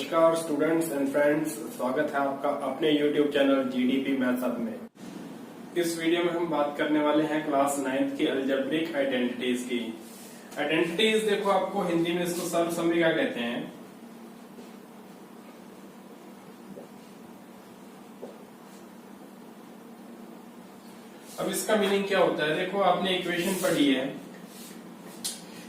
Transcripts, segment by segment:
नमस्कार students and friends, स्वागत है आपका अपने YouTube channel GDP maths hub में। इस वीडियो में हम बात करने वाले हैं क्लास 9th की अलजेब्रिक आइडेंटिटीज की। आइडेंटिटीज देखो, आपको हिंदी में इसको सर्वसम्मति क्या कहते हैं। अब इसका मीनिंग क्या होता है, देखो आपने इक्वेशन पढ़ी है।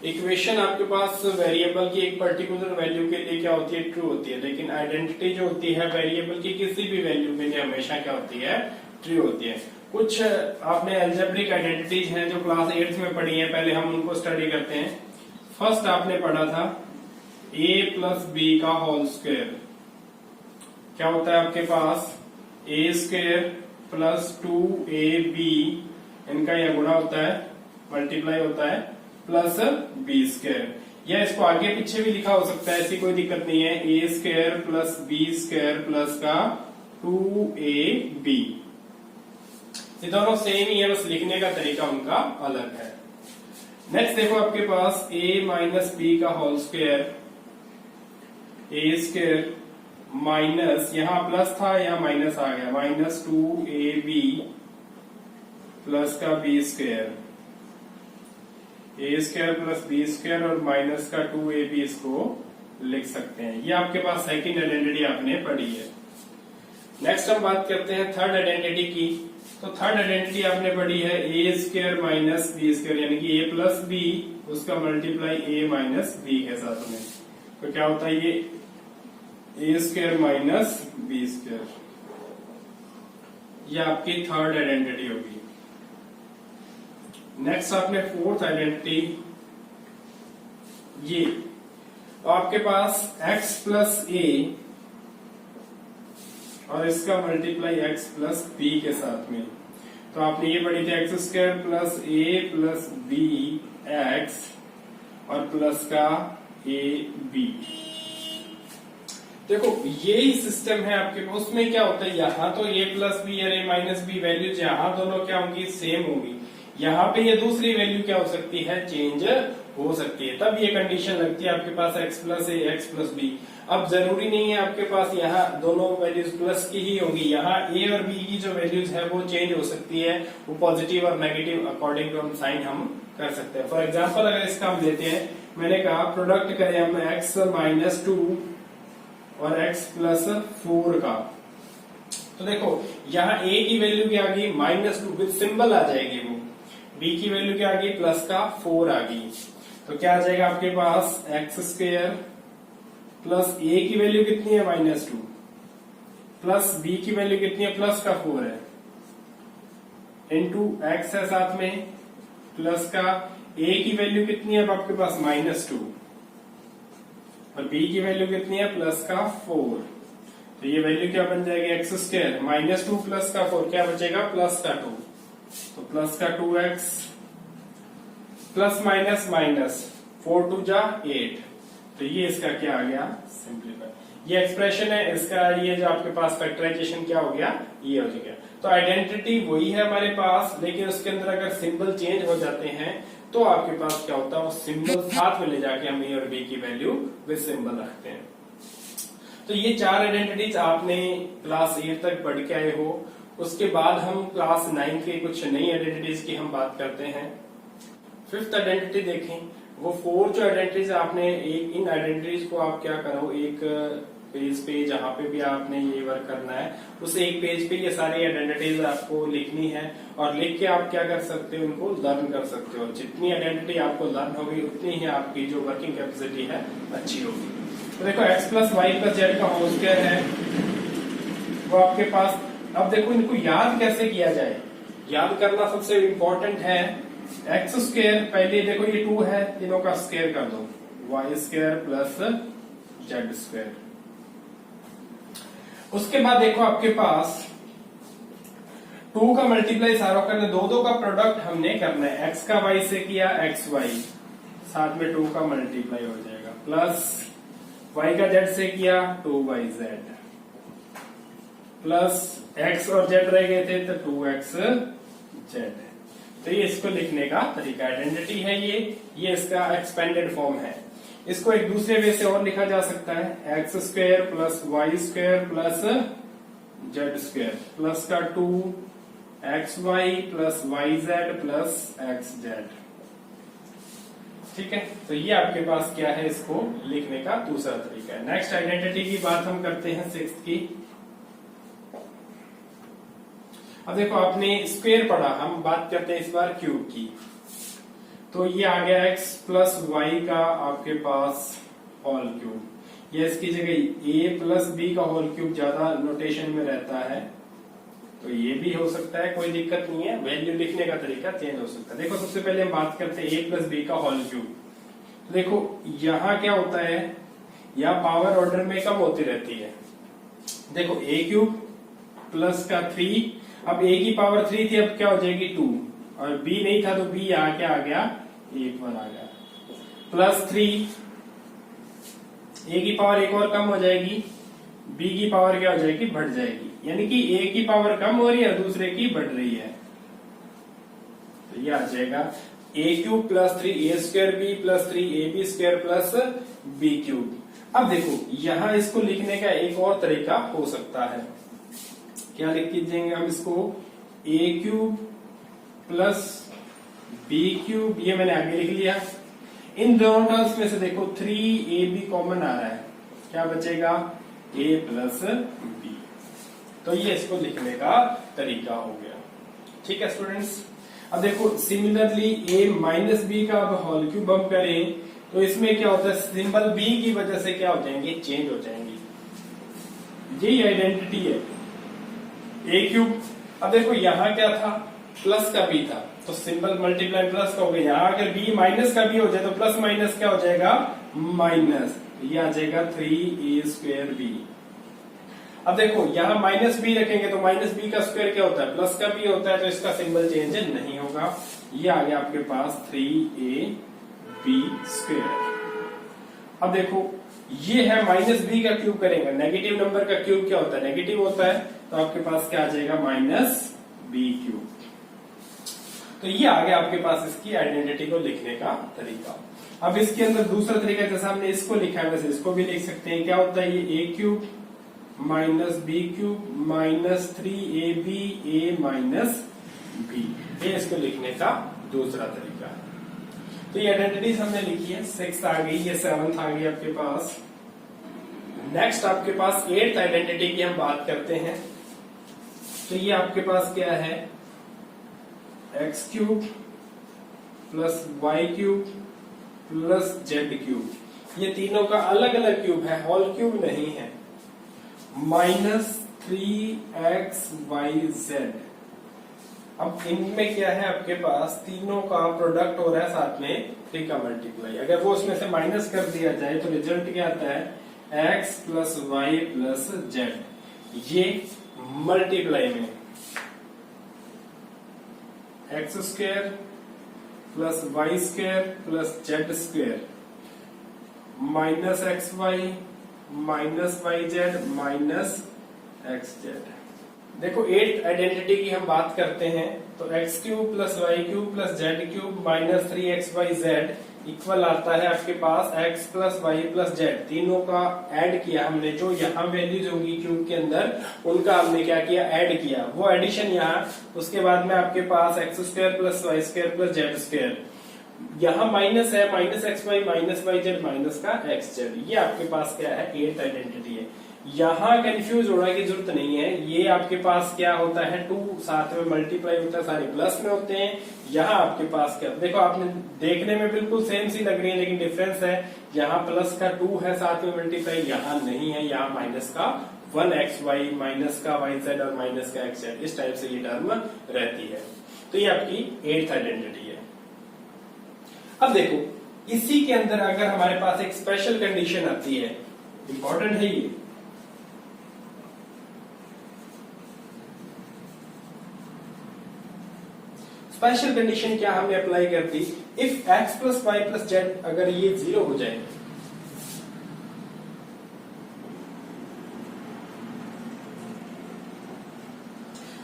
इक्वेशन आपके पास वेरिएबल की एक पर्टिकुलर वैल्यू के लिए क्या होती है, ट्रू होती है, लेकिन आइडेंटिटी जो होती है वेरिएबल की किसी भी वैल्यू के लिए हमेशा क्या होती है, ट्रू होती है। कुछ आपने अलजेब्रिक आइडेंटिटीज हैं जो क्लास 8th में पढ़ी है, पहले हम उनको स्टडी करते हैं। फर्स्ट आपने पढ़ा था a प्लस बी का होल स्क्वायर। क्या होता है आपके पास a स्क्वायर प्लस 2ab, इनका यह गुणा होता है, मल्टीप्लाई होता है, प्लस बी स्क्वायर। या इसको आगे पीछे भी लिखा हो सकता है, ऐसी कोई दिक्कत नहीं है। A square plus b square plus का 2ab, ये दोनों सेम ही है, बस लिखने का तरीका उनका अलग है। नेक्स्ट देखो आपके पास a माइनस बी का होल स्क्वायर, ए स्क्वायर माइनस, यहां प्लस था यहाँ माइनस आ गया, माइनस 2ab प्लस का बी स्क्वायर, ए स्क्वायर प्लस बी स्क्वायर और माइनस का 2ab इसको लिख सकते हैं। ये आपके पास सेकंड आइडेंटिटी आपने पढ़ी है। नेक्स्ट हम बात करते हैं थर्ड आइडेंटिटी की। तो थर्ड आइडेंटिटी आपने पढ़ी है a square minus b square, यानी कि ए प्लस बी उसका मल्टीप्लाई ए माइनस बी के साथ में। तो क्या होता है ये ए स्क्वायर माइनस बी स्क्वायर, ये आपकी थर्ड आइडेंटिटी होगी। नेक्स्ट आपने फोर्थ आइडेंटिटी, ये तो आपके पास x प्लस ए और इसका मल्टीप्लाई x प्लस बी के साथ में। तो आपने ये पढ़ी थी x square plus a plus B x और प्लस का ए बी। देखो यही सिस्टम है आपके पास। उसमें क्या होता है, यहाँ तो a प्लस बी और a माइनस बी वैल्यूज यहाँ दोनों क्या होंगी, सेम होंगी। यहाँ पे ये दूसरी वैल्यू क्या हो सकती है, चेंज हो सकती है, तब ये कंडीशन लगती है आपके पास x plus a x plus B. अब जरूरी नहीं है आपके पास यहाँ दोनों वैल्यूज प्लस की ही होंगी, यहाँ a और b की जो वैल्यूज है वो चेंज हो सकती है, वो पॉजिटिव और नेगेटिव अकॉर्डिंग टू हम साइन हम कर सकते हैं। फॉर एग्जाम्पल अगर इसका हम लेते हैं, मैंने कहा प्रोडक्ट करें हम x माइनस 2 और x प्लस 4 का। तो देखो यहाँ a की वैल्यू क्या आ गई, माइनस 2 विद सिंबल आ जाएगी, वो b की वैल्यू क्या आ गई, प्लस का 4 आ गई। तो क्या आ जाएगा आपके पास एक्स स्क्वायर प्लस a की वैल्यू कितनी है, माइनस 2, प्लस b की वैल्यू कितनी है, प्लस का 4 है, इंटू एक्स है साथ में, प्लस का a की वैल्यू कितनी है अब आपके पास, माइनस 2, और b की वैल्यू कितनी है, प्लस का 4। तो ये वैल्यू क्या बन जाएगी, एक्स स्क्वायर माइनस 2 प्लस का 4, क्या बचेगा, प्लस का 2। तो प्लस का 2x प्लस माइनस माइनस 4 2 जा 8। तो ये इसका क्या आ गया, सिंपलीफाई। ये एक्सप्रेशन है इसका, ये जो आपके पास फैक्टराइजेशन क्या हो गया, ये हो गया। तो आइडेंटिटी वही है हमारे पास, लेकिन उसके अंदर अगर सिंबल चेंज हो जाते हैं तो आपके पास क्या होता है, वो सिंबल साथ में ले जाके हम ए और बी की वैल्यू विद सिंबल रखते हैं। तो ये चार आइडेंटिटीज आपने क्लास 8 तक पढ़ के आए हो। उसके बाद हम क्लास 9 के कुछ नई आइडेंटिटीज की हम बात करते हैं। फिफ्थ आइडेंटिटी देखें, वो 4 जो आइडेंटिटीज आपने एक, इन आइडेंटिटीज को आप क्या करो, एक पेज पे जहां पे भी आपने ये वर्क करना है, उस एक पेज पे ये सारी आइडेंटिटीज आपको लिखनी है, और लिख के आप क्या कर सकते हो, उनको लर्न कर सकते हो। जितनी आइडेंटिटी आपको लर्न होगी उतनी ही आपकी जो वर्किंग कैपेसिटी है अच्छी होगी। तो देखो x plus y plus z का होल स्क्वायर है, वो आपके पास। अब देखो इनको याद कैसे किया जाए, याद करना सबसे इम्पोर्टेंट है। एक्स स्क्वायर, पहले देखो ये 2 है, तीनों का स्क्वायर कर दो, y square plus z square. उसके बाद देखो आपके पास 2 का मल्टीप्लाई सारों करना, 2 का प्रोडक्ट हमने करना है। एक्स का वाई से किया, एक्स वाई, साथ में 2 का मल्टीप्लाई हो जाएगा, प्लस वाई का जेड से किया, 2y जेड, प्लस एक्स और जेड रह गए थे तो 2x जेड। तो ये इसको लिखने का तरीका, आइडेंटिटी है ये इसका एक्सपेंडेड फॉर्म है। इसको एक दूसरे वे से और लिखा जा सकता है x square plus y square plus z square plus का 2xy plus y z plus x z. ठीक है, तो ये आपके पास क्या है, इसको लिखने का दूसरा तरीका है। नेक्स्ट आइडेंटिटी की बात हम करते हैं सिक्स्थ की। अब देखो आपने स्क्वायर पढ़ा, हम बात करते हैं इस बार क्यूब की। तो ये आ गया x प्लस वाई का आपके पास होल क्यूब। ये इसकी जगह a प्लस बी का होल क्यूब ज्यादा नोटेशन में रहता है, तो ये भी हो सकता है, कोई दिक्कत नहीं है, वैल्यू लिखने का तरीका चेंज हो सकता है। देखो सबसे पहले हम बात करते हैं a प्लस बी का होल क्यूब। तो देखो यहाँ क्या होता है, यहाँ पावर ऑर्डर में कम होती रहती है। देखो a क्यूब प्लस का 3, अब a की पावर 3 थी, अब क्या हो जाएगी 2, और b नहीं था तो b यहाँ क्या आ गया, 1 1 आ गया, प्लस 3, a की पावर एक और कम हो जाएगी, b की पावर क्या हो जाएगी, बढ़ जाएगी, यानी कि a की पावर कम हो रही है, दूसरे की बढ़ रही है। तो ये आ जाएगा a cube plus 3a square b plus 3ab square plus b cube. अब देखो यहां इसको लिखने का एक और तरीका हो सकता है, क्या लिख कीजिएंगे हम इसको, a cube plus b cube, ये मैंने आगे लिख लिया। इन दोनों टर्म्स में से देखो 3ab कॉमन आ रहा है, क्या बचेगा, a प्लस b। तो ये इसको लिखने का तरीका हो गया। ठीक है स्टूडेंट्स, अब देखो सिमिलरली a माइनस बी का अब होल क्यूब हम करें तो इसमें क्या होता है, सिंबल b की वजह से क्या हो जाएंगे, चेंज हो जाएंगे। यही आइडेंटिटी है a क्यूब। अब देखो यहाँ क्या था, प्लस का b था, तो सिंबल मल्टीप्लाई प्लस का हो गया। यहाँ अगर b माइनस का b हो जाए तो प्लस माइनस क्या हो जाएगा, माइनस, ये आ जाएगा 3a स्क्वायर b। अब देखो यहाँ माइनस बी रखेंगे तो माइनस बी का स्क्वायर क्या होता है, प्लस का बी होता है, तो इसका सिंबल चेंज नहीं होगा। ये आ गया आपके पास 3ab स्क्वायर। अब देखो ये है माइनस बी का क्यूब करेंगे, नेगेटिव नंबर का क्यूब क्या होता है, नेगेटिव होता है, तो आपके पास क्या आ जाएगा, माइनस बी क्यूब। तो ये आ गया आपके पास इसकी आइडेंटिटी को लिखने का तरीका। अब इसके अंदर दूसरा तरीका, जैसा हमने इसको लिखा है वैसे इसको भी लिख सकते हैं। क्या होता है, ये a cube minus b cube minus 3ab a minus b, ये इसको लिखने का दूसरा तरीका है। तो ये आइडेंटिटीज हमने लिखी है, 6 आ गई, ये 7th आ गई आपके पास। नेक्स्ट आपके पास 8th आइडेंटिटी की हम बात करते हैं। तो ये आपके पास क्या है, x cube plus y cube plus z cube, ये तीनों का अलग अलग क्यूब है, होल क्यूब नहीं है, माइनस 3xyz। अब इनमें क्या है, आपके पास तीनों का प्रोडक्ट हो रहा है, साथ में 3 का मल्टीप्लाई। अगर वो उसमें से माइनस कर दिया जाए तो रिजल्ट क्या आता है, x plus y plus z, ये मल्टीप्लाई में x square plus y square plus z square minus x y minus y z minus x z. देखो 8th आइडेंटिटी की हम बात करते हैं, तो x cube plus y cube plus z cube minus 3xyz equal आता है आपके पास x plus y plus z. तीनों का ऐड किया हमने, जो यहाँ वैल्यूज होंगी क्यूब के अंदर उनका हमने क्या किया, ऐड किया, वो एडिशन यहाँ। उसके बाद में आपके पास x square plus y square plus z square, यहाँ माइनस है, minus x y minus y z minus का एक्स जेड, ये आपके पास क्या है, 8th आइडेंटिटी है। यहाँ कंफ्यूज होने की जरूरत नहीं है, ये आपके पास क्या होता है, 2 साथ में मल्टीप्लाई होता है, सारे प्लस में होते हैं। यहाँ आपके पास क्या, देखो आपने देखने में बिल्कुल सेम सी लग रही है, लेकिन डिफरेंस है, यहाँ प्लस का 2 है साथ में मल्टीप्लाई, यहाँ नहीं है, यहाँ माइनस का 1xy माइनस का yz और माइनस का xz, इस टाइप से ये टर्म रहती है। तो ये आपकी 8th आइडेंटिटी है। अब देखो इसी के अंदर अगर हमारे पास एक स्पेशल कंडीशन आती है, इंपॉर्टेंट है ये, स्पेशल कंडीशन क्या हमने अप्लाई कर दी, if x plus y plus z अगर ये 0 हो जाए,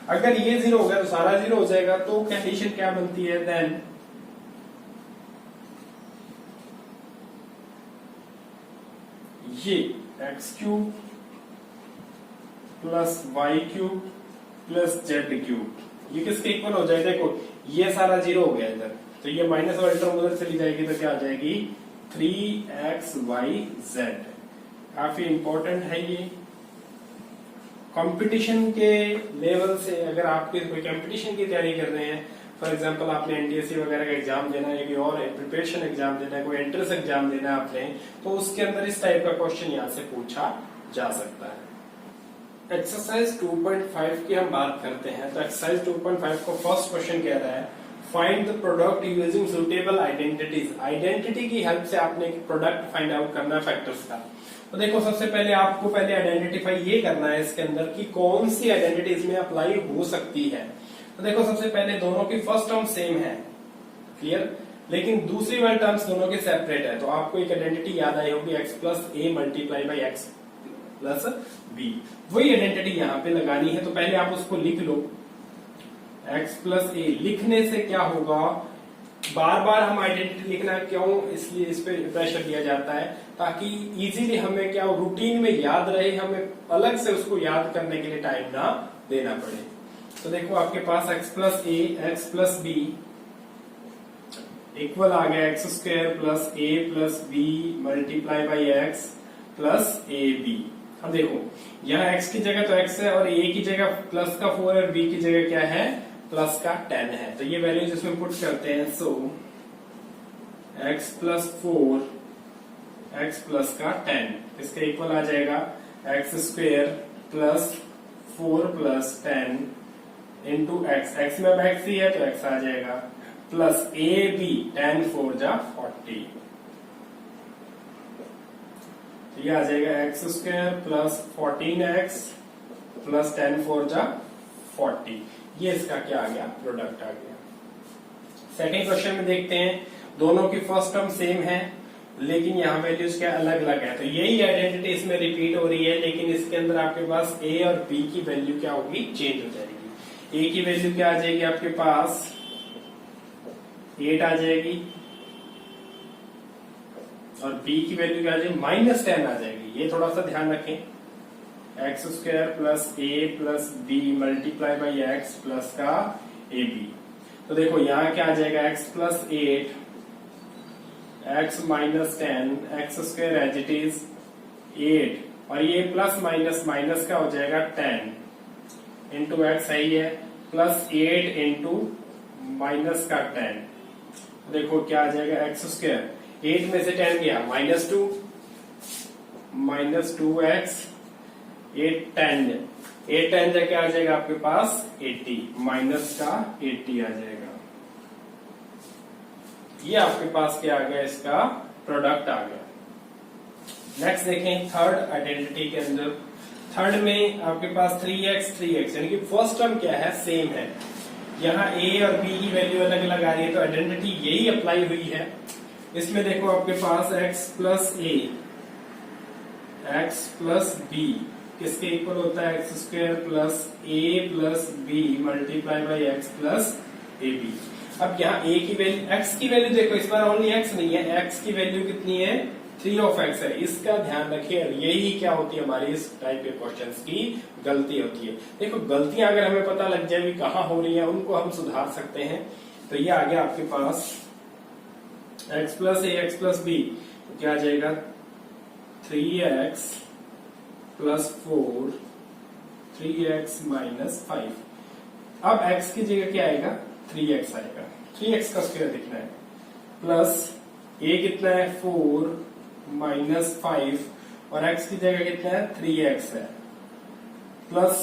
अगर ये 0 हो गया तो सारा 0 हो जाएगा, तो कंडीशन क्या बनती है, देन ये x cube plus y cube plus z cube, ये किसके इक्वल हो जाएगा? देखो ये सारा जीरो हो गया इधर, तो ये माइनस वाली टर्म उधर चली जाएगी, तो क्या आ जाएगी 3xyz। काफी इंपॉर्टेंट है ये। कंपटीशन के लेवल से अगर आप कोई कंपटीशन की तैयारी कर रहे हैं, फॉर एग्जांपल आपने एनटीएससी वगैरह का एग्जाम देना है, कोई और प्रिपरेशन एग्जाम देना है, कोई एंट्रेंस एग्जाम देना है आपने, तो उसके अंदर इस टाइप का क्वेश्चन यहाँ से पूछा जा सकता है। एक्सरसाइज 2.5 की हम बात करते हैं, तो एक्सरसाइज 2.5 को फर्स्ट क्वेश्चन कह रहा है find the product using suitable identities. Identity की हेल्प से आपने एक प्रोडक्ट फाइंड आउट करना है फैक्टर्स का। तो देखो सबसे पहले आपको पहले आइडेंटिफाई ये करना है इसके अंदर कि कौन सी आइडेंटिटी इसमें अप्लाई हो सकती है। तो देखो सबसे पहले दोनों की फर्स्ट टर्म सेम है, क्लियर, लेकिन दूसरी वाली टर्म्स दोनों के सेपरेट है। तो आपको एक आइडेंटिटी याद आई होगी, x plus a multiply by x plus b, वही आइडेंटिटी यहाँ पे लगानी है। तो पहले आप उसको लिख लो, x प्लस ए। लिखने से क्या होगा, बार बार हम आइडेंटिटी लिखना क्यों, इसलिए इस पे प्रेशर दिया जाता है ताकि इजीली हमें क्या रूटीन में याद रहे, हमें अलग से उसको याद करने के लिए टाइम ना देना पड़े। तो देखो आपके पास x plus a x plus b equal आ गया x square plus a plus b multiply by x plus a b. अब देखो यहाँ x की जगह तो x है और a की जगह प्लस का 4 है और b की जगह क्या है प्लस का 10 है। तो ये वैल्यूज इसमें पुट करते हैं। सो x प्लस 4 x प्लस का 10 इसका इक्वल आ जाएगा x square plus 4 plus 10 into x. X में अब x ही है तो x आ जाएगा प्लस ए बी 10 4 जा 40। तो ये आ जाएगा x square plus 14x plus 10 4 जा 40। ये इसका क्या आ गया, प्रोडक्ट आ गया। सेकेंड क्वेश्चन में देखते हैं, दोनों की फर्स्ट टर्म सेम है लेकिन यहाँ वैल्यूज क्या अलग अलग है। तो यही आइडेंटिटी इसमें रिपीट हो रही है, लेकिन इसके अंदर आपके पास a और b की वैल्यू क्या होगी, चेंज हो जाएगी। a की वैल्यू क्या आ जाएगी आपके पास 8 आ जाएगी और b की वैल्यू क्या आ जाएगी -10 आ जाएगी। ये थोड़ा सा ध्यान रखें, x square plus a plus b multiply by x plus का ए बी। तो देखो यहाँ क्या आ जाएगा x plus 8 x minus 10 x square as it is 8 और ये प्लस माइनस माइनस का हो जाएगा 10 इंटू एक्स सही है प्लस 8 इंटू माइनस का 10। देखो क्या आ जाएगा एक्स स्क्वायर 8 में से 10 गया -2 -2x 8 10 जाके आ जाएगा आपके पास 80 माइनस का 80 आ जाएगा। ये आपके पास क्या आ गया, इसका प्रोडक्ट आ गया। नेक्स्ट देखें थर्ड आइडेंटिटी के अंदर, थर्ड में आपके पास 3x यानी कि फर्स्ट टर्म क्या है, सेम है। यहाँ a और b की वैल्यू अलग अलग आ रही है तो आइडेंटिटी यही अप्लाई हुई है। इसमें देखो आपके पास x plus a x plus b किसके इक्वल होता है, x square plus a plus b multiply by x plus a b. अब यहाँ a की वैल्यू, x की वैल्यू देखो इस बार ओनली x नहीं है, x की वैल्यू कितनी है 3 है। इसका ध्यान रखिए, यही क्या होती है हमारी इस टाइप के क्वेश्चंस की गलती होती है। देखो गलतियां अगर हमें पता लग जाए कहाँ हो रही है उनको हम सुधार सकते हैं। तो ये आ गया आपके पास x plus a x plus b, क्या आ जाएगा 3x प्लस 4 3x माइनस 5। अब x की जगह क्या आएगा 3x आएगा, 3x का स्क्वायर लिखना है प्लस a कितना है 4 माइनस 5 और x की जगह कितना है 3x है प्लस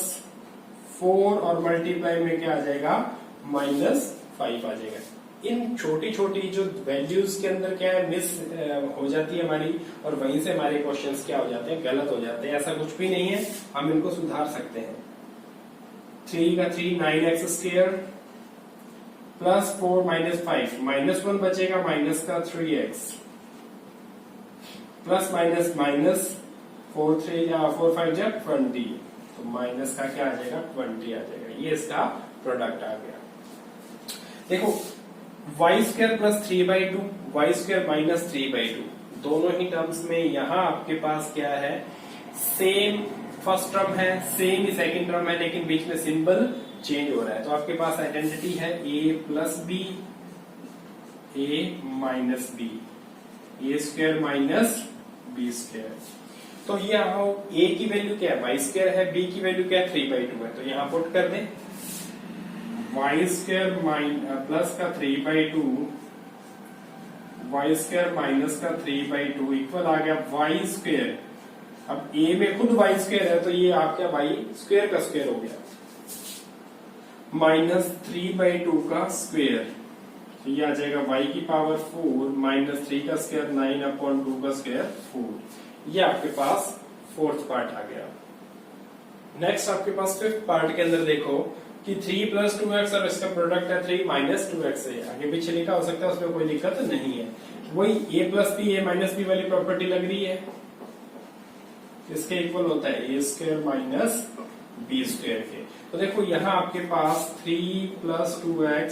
4 और मल्टीप्लाई में क्या आ जाएगा -5 आ जाएगा। इन छोटी छोटी जो वैल्यूज के अंदर क्या है मिस हो जाती है हमारी और वहीं से हमारे क्वेश्चंस क्या हो जाते हैं, गलत हो जाते हैं। ऐसा कुछ भी नहीं है, हम इनको सुधार सकते हैं। 3 का 3 9x स्क्वायर प्लस 4 माइनस 5 -1 बचेगा माइनस का 3x प्लस माइनस माइनस 4 5 जा 20 तो माइनस का क्या आ जाएगा 20 आ जाएगा। ये इसका प्रोडक्ट आ गया। देखो y square plus 3/2 y square minus 3/2 दोनों ही टर्म्स में यहाँ आपके पास क्या है, सेम फर्स्ट टर्म है, सेम ही सेकंड टर्म है, लेकिन बीच में सिंबल चेंज हो रहा है। तो आपके पास आइडेंटिटी है a plus b, a minus b, a square minus b square. तो यहाँ a की वैल्यू क्या है, वाई स्क्वायर है, b की वैल्यू क्या है, 3/2 है। तो यहाँ पुट कर दें, वाई स्क्वायर प्लस का 3/2, वाई स्क्वायर माइनस का 3/2 इक्वल आ गया वाई स्क्वायर। अब a में खुद वाई स्क्वायर है तो ये आपका वाई स्क्वायर का स्क्वायर हो गया, माइनस 3/2 का स्क्वायर। तो ये आ जाएगा y की पावर 4 माइनस 3 का स्क्वायर 9/2 का स्क्वायर 4। ये आपके पास फोर्थ पार्ट आ गया। नेक्स्ट आपके पास फिफ्थ पार्ट के अंदर देखो कि 3 प्लस 2x और इसका प्रोडक्ट है 3 माइनस 2x है। आगे पीछे लिखा हो सकता है, उसमें कोई दिक्कत नहीं है। वही a plus b, a minus b वाली प्रॉपर्टी लग रही है, इसके इक्वल होता है a square minus b square के। तो देखो यहाँ आपके पास 3 plus 2x,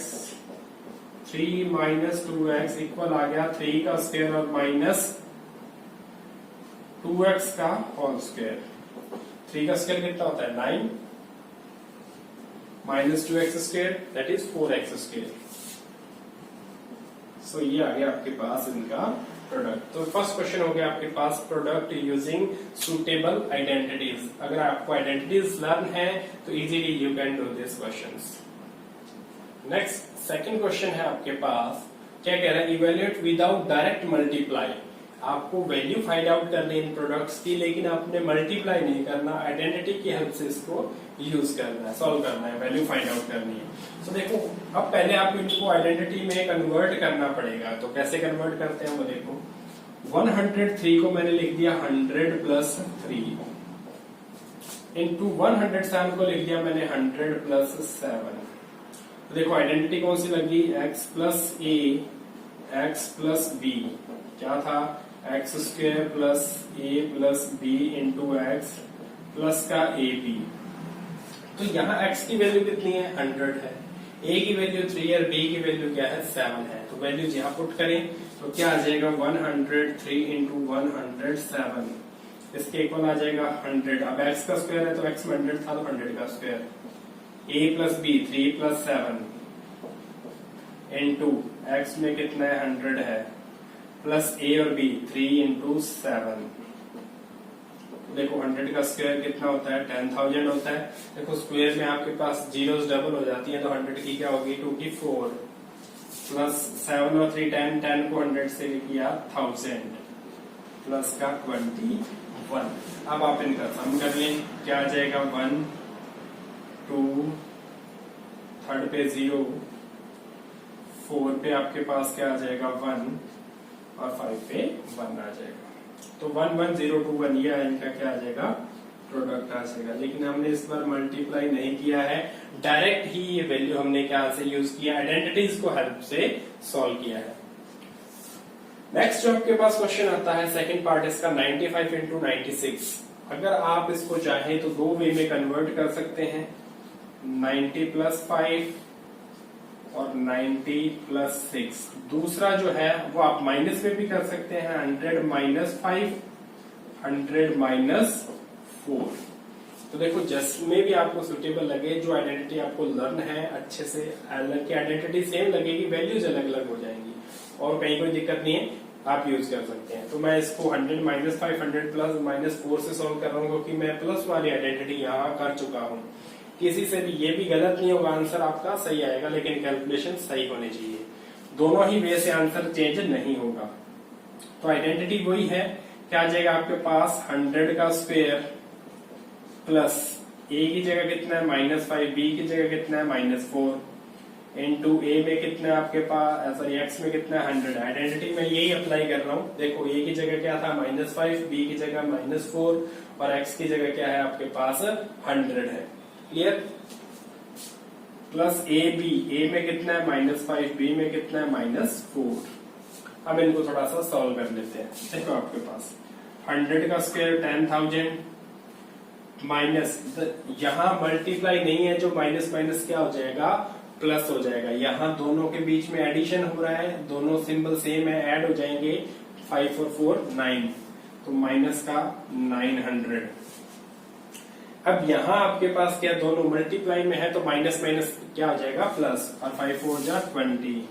3 minus 2x equal आ गया 3 का स्क्वायर और माइनस 2x का होल स्क्वायर। 3 का स्क्वायर कितना होता है 9, minus 2x square that is 4x square. So ये आ गया आपके पास इनका प्रोडक्ट। तो फर्स्ट क्वेश्चन हो गया आपके पास प्रोडक्ट यूजिंग सुटेबल आइडेंटिटीज। अगर आपको आइडेंटिटीज लर्न है तो easily you can do this questions. Next second question है आपके पास, क्या कह रहा है, इवेल्युएट विदाउट डायरेक्ट मल्टीप्लाई। आपको वैल्यू फाइंड आउट करनी इन प्रोडक्ट्स की, लेकिन आपने मल्टीप्लाई नहीं करना, आइडेंटिटी की हेल्प से इसको यूज करना है, सॉल्व करना है, वैल्यू फाइंड आउट करनी है। तो देखो अब पहले आपको इनको आइडेंटिटी में कन्वर्ट करना पड़ेगा। तो कैसे कन्वर्ट करते हैं वो देखो, 103 को मैंने लिख दिया 100 प्लस 3 इंटू 107 को लिख दिया मैंने 100 प्लस 7। तो देखो आइडेंटिटी कौन सी लगी, x plus a, x plus b, क्या था x square plus a plus b into x plus का ए बी। तो यहाँ x की वैल्यू कितनी है 100 है, a की वैल्यू 3 और b की वैल्यू क्या है 7 है। तो वैल्यू यहाँ पुट करें तो क्या आ जाएगा 103 इंटू 107, इसके इक्वल आ जाएगा 100। अब x का स्क्वायर है तो x में 100 था तो 100 का square, a plus b 3 plus 7 into x में कितना है 100 है, प्लस a और b 3 इंटू 7। देखो 100 का स्क्वायर कितना होता है 10,000 होता है। देखो स्क्वायर में आपके पास जीरोस डबल हो जाती है तो 100 की क्या होगी 2 की 4 प्लस 7 और 3 10, 10 को 100 से किया 1000 प्लस का 21। अब आप इनका सम कर लें, क्या आ जाएगा 1 2, थर्ड पे 0, 4 पे आपके पास क्या आ जाएगा 1 और 5 पे 1 आ जाएगा। तो 1 1 0 2 1 ये इनका क्या आ जाएगा प्रोडक्ट आ जाएगा। लेकिन हमने इस बार मल्टीप्लाई नहीं किया है, डायरेक्ट ही ये वैल्यू हमने क्या से यूज किया, आइडेंटिटीज को हेल्प से सॉल्व किया है। नेक्स्ट जो आपके पास क्वेश्चन आता है सेकंड पार्ट इसका 95 इंटू 96। अगर आप इसको चाहें तो दो वे में कन्वर्ट कर सकते हैं, 90 प्लस 5 और 90 प्लस 6। दूसरा जो है वो आप माइनस में भी कर सकते हैं, 100 माइनस 5, 100 माइनस 4। तो देखो जिसमें भी आपको सुटेबल लगे, जो आइडेंटिटी आपको लर्न है अच्छे से, की आइडेंटिटी सेम लगेगी, वैल्यूज अलग अलग हो जाएंगी और कहीं कोई दिक्कत नहीं है, आप यूज कर सकते हैं। तो मैं इसको 100 माइनस 5, 100 प्लस माइनस 4 से सॉल्व कर रहा हूँ क्योंकि मैं प्लस वाली आइडेंटिटी यहाँ कर चुका हूँ। किसी से भी ये भी गलत नहीं होगा, आंसर आपका सही आएगा, लेकिन कैलकुलेशन सही होनी चाहिए। दोनों ही वे से आंसर चेंज नहीं होगा। तो आइडेंटिटी वही है, क्या आ जाएगा आपके पास 100 का स्क्वायर प्लस a की जगह कितना है -5, b की जगह कितना है -4 इंटू a में कितना है आपके पास, सॉरी x में कितना है 100। आइडेंटिटी में यही अप्लाई कर रहा हूँ। देखो a की जगह क्या था -5, b की जगह -4 और x की जगह क्या है आपके पास 100 है। क्लियर, प्लस a में कितना है -5, b में कितना है -4। अब इनको थोड़ा सा सॉल्व कर लेते हैं। देखो आपके पास 100 का स्क्वायर 10,000 माइनस, यहाँ मल्टीप्लाई नहीं है, जो माइनस माइनस क्या हो जाएगा प्लस हो जाएगा। यहाँ दोनों के बीच में एडिशन हो रहा है, दोनों सिंबल सेम है, ऐड हो जाएंगे। 5 और 4 9, तो माइनस का 900। अब यहाँ आपके पास क्या दोनों मल्टीप्लाई में है तो माइनस माइनस क्या हो जाएगा प्लस, और 5 4 जा 20।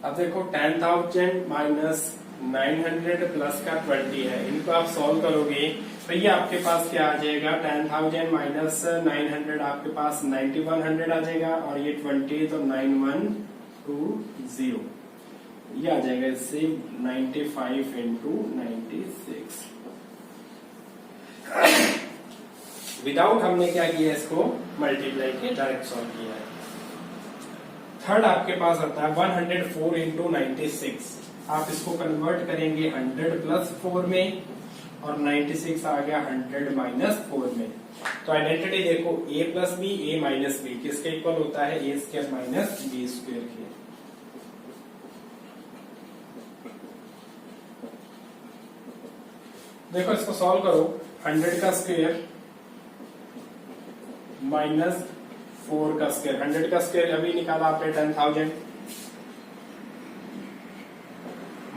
अब देखो 10,000 माइनस 900 प्लस का 20 है, इनको आप सॉल्व करोगे तो ये आपके पास क्या आ जाएगा, 10,000 माइनस 900 आपके पास 9100 आ जाएगा, और ये 20 तो 9120, ये आ जाएगा इससे 95 इंटू 96। विदाउट हमने क्या किया, इसको मल्टीप्लाई किया, डायरेक्ट सॉल्व किया है। थर्ड आपके पास आता है 104 इंटू 96, आप इसको कन्वर्ट करेंगे 100 प्लस 4 में, और 96 आ गया 100 माइनस 4 में। तो आइडेंटिटी देखो, a plus b a minus b किसके इक्वल होता है, a square minus b square के। देखो इसको सॉल्व करो, 100 का स्क्वायर माइनस 4 का स्क्वायर, 100 का स्क्वायर अभी निकाला आपने 10,000,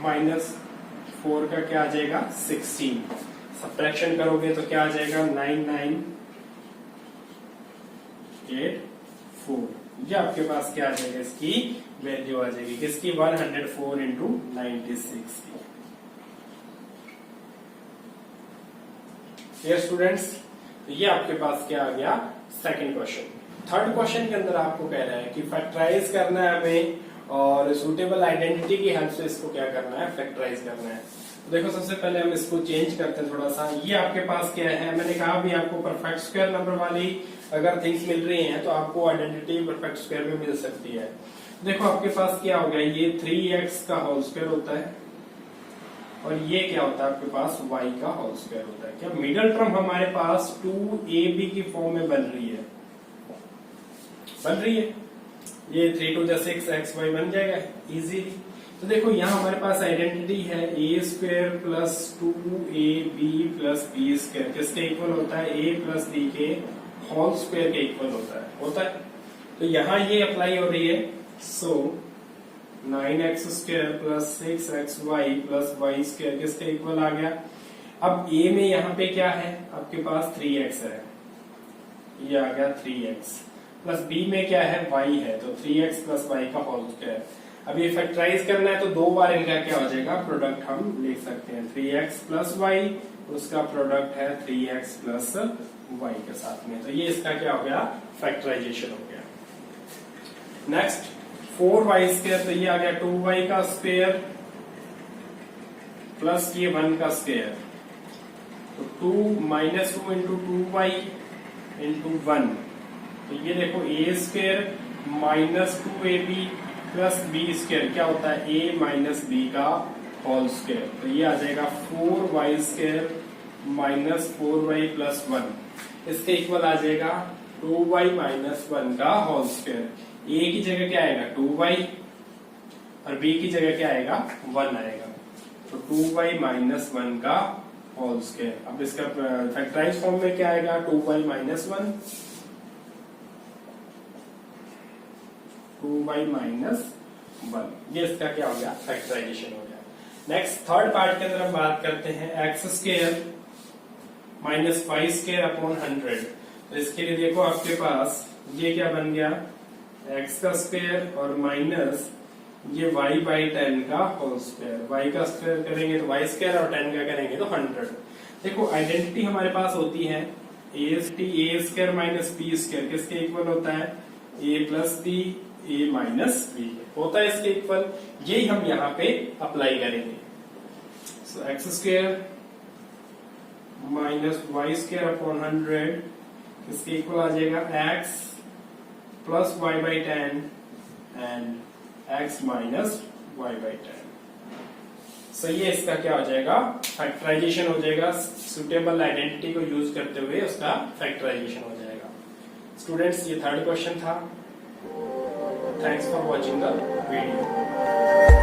माइनस 4 का क्या आ जाएगा 16, सब्ट्रैक्शन करोगे तो क्या आ जाएगा 9984, ये आपके पास क्या आ जाएगा, इसकी वैल्यू आ जाएगी किसकी, 104 इंटू 96 की। क्लियर स्टूडेंट्स, तो ये आपके पास क्या आ गया सेकंड क्वेश्चन। थर्ड क्वेश्चन के अंदर आपको कह रहा है कि फैक्टराइज करना है हमें, और सुटेबल आइडेंटिटी की हेल्प से इसको क्या करना है, फैक्टराइज करना है। तो देखो सबसे पहले हम इसको चेंज करते हैं थोड़ा सा। ये आपके पास क्या है, मैंने कहा भी आपको परफेक्ट स्क्वायर नंबर वाली अगर थिंग्स मिल रही हैं तो आपको आइडेंटिटी परफेक्ट स्क्वायर में मिल सकती है। देखो आपके पास क्या हो गया, ये 3x का होल स्क्वायर होता है, और ये क्या होता है आपके पास y का होल स्क्वायर होता है। क्या मिडिल टर्म हमारे पास 2ab की फॉर्म में बन रही है, ये 3 2 6 xy बन जाएगा इजीली। तो देखो यहाँ हमारे पास आइडेंटिटी है a square plus 2ab plus b square किसके इक्वल होता है, a प्लस b के होल स्क्वायर के इक्वल होता है। तो यहाँ ये अप्लाई हो रही है, सो 9x square plus 6xy plus y square किसके इक्वल आ गया। अब a में यहाँ पे क्या है आपके पास 3x है, ये आ गया 3x, प्लस b में क्या है y है, तो 3x प्लस y का होल स्क्वायर। अब ये फैक्टराइज करना है तो दो बार इनका क्या हो जाएगा, प्रोडक्ट हम लिख सकते हैं 3x प्लस y, उसका प्रोडक्ट है 3x प्लस y के साथ में, तो ये इसका क्या हो गया, फैक्टराइजेशन हो गया। नेक्स्ट 4y स्क्वायर, तो ये आ गया 2y का स्क्वायर प्लस ये 1 का स्क्वायर, तो 2 माइनस 2 इंटू 2y इंटू 1, तो ये देखो a square minus 2ab plus b square क्या होता है, a माइनस b का होल स्क्वायर, तो ये आ जाएगा 4y square minus 4y plus 1, इसके इक्वल आ जाएगा 2y माइनस 1 का होल स्क्वायर। a की जगह क्या आएगा 2y, और b की जगह क्या आएगा 1 आएगा, तो 2y माइनस 1 का होल स्क्वायर। अब इसका फैक्टराइज फॉर्म में क्या आएगा, 2y माइनस 1, 2y माइनस 1, ये इसका क्या हो गया, फैक्टराइजेशन हो गया। नेक्स्ट थर्ड पार्ट के अंदर हम बात करते हैं x square minus 5 square upon 100। तो इसके लिए देखो आपके पास ये क्या बन गया, x का स्क्वायर और माइनस ये y बाई 10 का होल स्क्वायर, y का स्क्वायर करेंगे तो y स्क्वायर और 10 का करेंगे तो 100। देखो आइडेंटिटी हमारे पास होती है a square minus b square किसके इक्वल होता है, a plus b a minus b होता है इसके इक्वल, यही हम यहाँ पे अप्लाई करेंगे। So x square minus y square upon 100 इसके इक्वल आ जाएगा x plus y by 10 and x minus y by 10। So ये इसका क्या हो जाएगा, फैक्टराइजेशन हो जाएगा, सुटेबल आइडेंटिटी को यूज करते हुए उसका फैक्टराइजेशन हो जाएगा। स्टूडेंट्स ये थर्ड क्वेश्चन था। Thanks for watching the video.